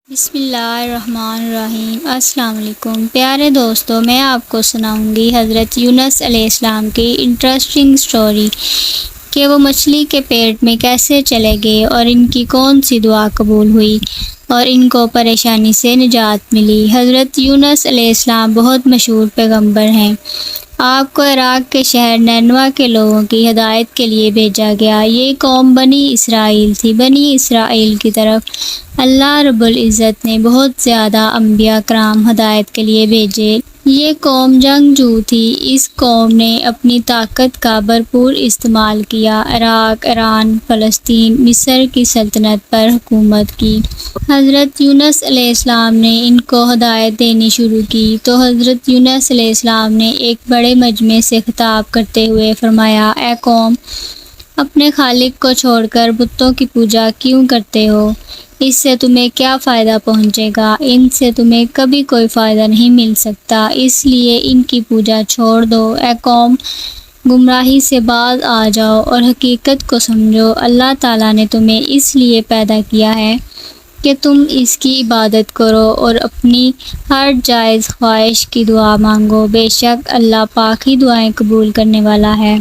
بسم اللہ الرحمن الرحیم۔ السلام علیکم پیارے دوستو، میں آپ کو سناؤں گی حضرت یونس علیہ السلام کی انٹرسٹنگ سٹوری کہ وہ مچھلی کے پیٹ میں کیسے چلے گئے اور ان کی کون سی دعا قبول ہوئی اور ان کو پریشانی سے نجات ملی۔ حضرت یونس علیہ السلام بہت مشہور پیغمبر ہیں۔ آپ کو عراق کے شہر نینوا کے لوگوں کی ہدایت کے لیے بھیجا گیا۔ یہ قوم بنی اسرائیل تھی۔ بنی اسرائیل کی طرف اللہ رب العزت نے بہت زیادہ انبیاء کرام ہدایت کے لیے بھیجے۔ یہ قوم جنگجو تھی۔ اس قوم نے اپنی طاقت کا بھرپور استعمال کیا۔ عراق، ایران، فلسطین، مصر کی سلطنت پر حکومت کی۔ حضرت یونس علیہ السلام نے ان کو ہدایت دینی شروع کی تو حضرت یونس علیہ السلام نے ایک بڑے مجمع سے خطاب کرتے ہوئے فرمایا، اے قوم، اپنے خالق کو چھوڑ کر بتوں کی پوجا کیوں کرتے ہو؟ اس سے تمہیں کیا فائدہ پہنچے گا؟ ان سے تمہیں کبھی کوئی فائدہ نہیں مل سکتا، اس لیے ان کی پوجا چھوڑ دو۔ اے قوم، گمراہی سے باز آ جاؤ اور حقیقت کو سمجھو۔ اللہ تعالیٰ نے تمہیں اس لیے پیدا کیا ہے کہ تم اس کی عبادت کرو اور اپنی ہر جائز خواہش کی دعا مانگو۔ بے شک اللہ پاک ہی دعائیں قبول کرنے والا ہے،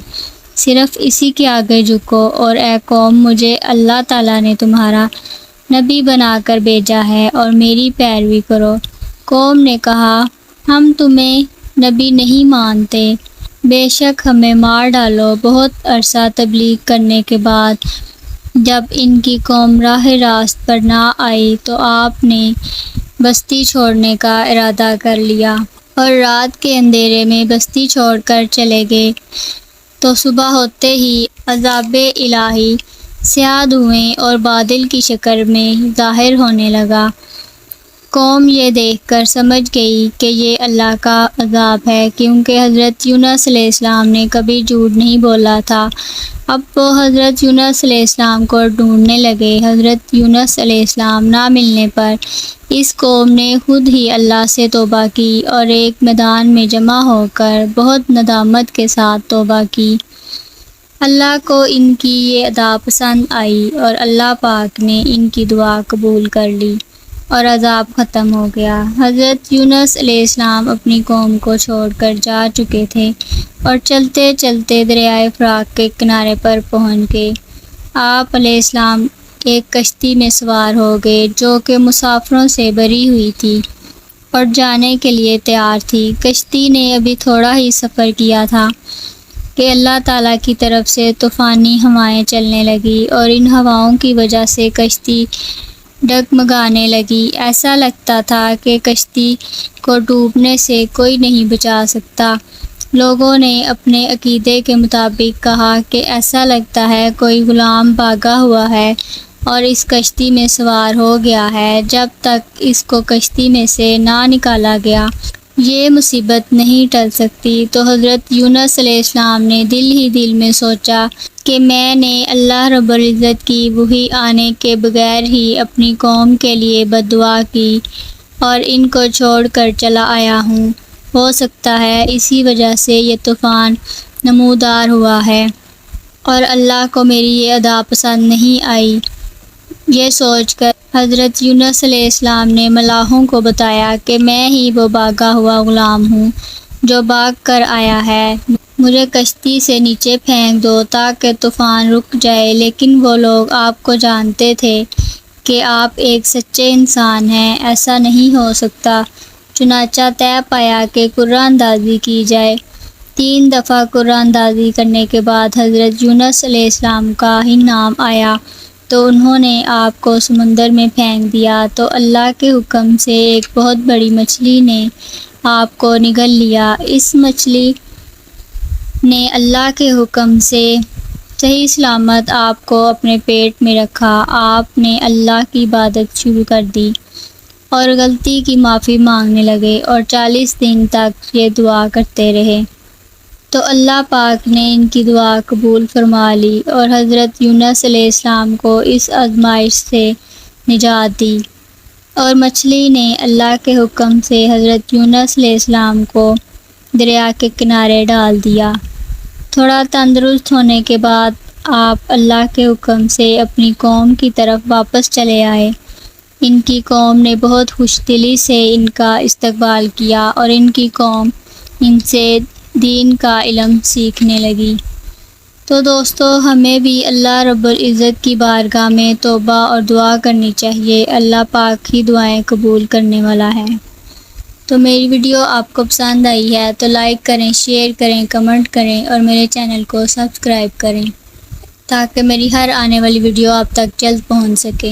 صرف اسی کے آگے جھکو۔ اور اے قوم، مجھے اللہ تعالیٰ نے تمہارا نبی بنا کر بھیجا ہے اور میری پیروی کرو۔ قوم نے کہا، ہم تمہیں نبی نہیں مانتے، بے شک ہمیں مار ڈالو۔ بہت عرصہ تبلیغ کرنے کے بعد جب ان کی قوم راہ راست پر نہ آئی تو آپ نے بستی چھوڑنے کا ارادہ کر لیا اور رات کے اندھیرے میں بستی چھوڑ کر چلے گئے۔ تو صبح ہوتے ہی عذاب الہی سیاہ دھوئیں اور بادل کی شکل میں ظاہر ہونے لگا۔ قوم یہ دیکھ کر سمجھ گئی کہ یہ اللہ کا عذاب ہے، کیونکہ حضرت یونس علیہ السلام نے کبھی جھوٹ نہیں بولا تھا۔ اب وہ حضرت یونس علیہ السلام کو ڈھونڈنے لگے۔ حضرت یونس علیہ السلام نہ ملنے پر اس قوم نے خود ہی اللہ سے توبہ کی اور ایک میدان میں جمع ہو کر بہت ندامت کے ساتھ توبہ کی۔ اللہ کو ان کی یہ ادا پسند آئی اور اللہ پاک نے ان کی دعا قبول کر لی اور عذاب ختم ہو گیا۔ حضرت یونس علیہ السلام اپنی قوم کو چھوڑ کر جا چکے تھے اور چلتے چلتے دریائے فرات کے کنارے پر پہنچ گئے۔ آپ علیہ السلام ایک کشتی میں سوار ہو گئے جو کہ مسافروں سے بھری ہوئی تھی اور جانے کے لیے تیار تھی۔ کشتی نے ابھی تھوڑا ہی سفر کیا تھا کہ اللہ تعالیٰ کی طرف سے طوفانی ہوائیں چلنے لگی اور ان ہواؤں کی وجہ سے کشتی ڈگمگانے لگی۔ ایسا لگتا تھا کہ کشتی کو ڈوبنے سے کوئی نہیں بچا سکتا۔ لوگوں نے اپنے عقیدے کے مطابق کہا کہ ایسا لگتا ہے کوئی غلام بھاگا ہوا ہے اور اس کشتی میں سوار ہو گیا ہے۔ جب تک اس کو کشتی میں سے نہ نکالا گیا یہ مصیبت نہیں ٹل سکتی۔ تو حضرت یونس علیہ السلام نے دل ہی دل میں سوچا کہ میں نے اللہ رب العزت کی وحی آنے کے بغیر ہی اپنی قوم کے لیے بد دعا کی اور ان کو چھوڑ کر چلا آیا ہوں۔ ہو سکتا ہے اسی وجہ سے یہ طوفان نمودار ہوا ہے اور اللہ کو میری یہ ادا پسند نہیں آئی۔ یہ سوچ کر حضرت یونس علیہ السلام نے ملاحوں کو بتایا کہ میں ہی وہ بھاگا ہوا غلام ہوں جو بھاگ کر آیا ہے۔ مجھے کشتی سے نیچے پھینک دو تاکہ طوفان رک جائے۔ لیکن وہ لوگ آپ کو جانتے تھے کہ آپ ایک سچے انسان ہیں، ایسا نہیں ہو سکتا۔ چنانچہ طے پایا کہ قرعہ اندازی کی جائے۔ 3 دفعہ قرعہ اندازی کرنے کے بعد حضرت یونس علیہ السلام کا ہی نام آیا تو انہوں نے آپ کو سمندر میں پھینک دیا۔ تو اللہ کے حکم سے ایک بہت بڑی مچھلی نے آپ کو نگل لیا۔ اس مچھلی نے اللہ کے حکم سے صحیح سلامت آپ کو اپنے پیٹ میں رکھا۔ آپ نے اللہ کی عبادت شروع کر دی اور غلطی کی معافی مانگنے لگے اور 40 دن تک یہ دعا کرتے رہے۔ تو اللہ پاک نے ان کی دعا قبول فرما لی اور حضرت یونس علیہ السلام کو اس آزمائش سے نجات دی اور مچھلی نے اللہ کے حکم سے حضرت یونس علیہ السلام کو دریا کے کنارے ڈال دیا۔ تھوڑا تندرست ہونے کے بعد آپ اللہ کے حکم سے اپنی قوم کی طرف واپس چلے آئے ان کی قوم نے بہت خوش دلی سے ان کا استقبال کیا اور ان کی قوم ان سے دین کا علم سیکھنے لگی۔ تو دوستو ہمیں بھی اللہ رب العزت کی بارگاہ میں توبہ اور دعا کرنی چاہیے، اللہ پاک ہی دعائیں قبول کرنے والا ہے۔ تو میری ویڈیو آپ کو پسند آئی ہے تو لائک کریں، شیئر کریں، کمنٹ کریں اور میرے چینل کو سبسکرائب کریں تاکہ میری ہر آنے والی ویڈیو آپ تک جلد پہنچ سکے۔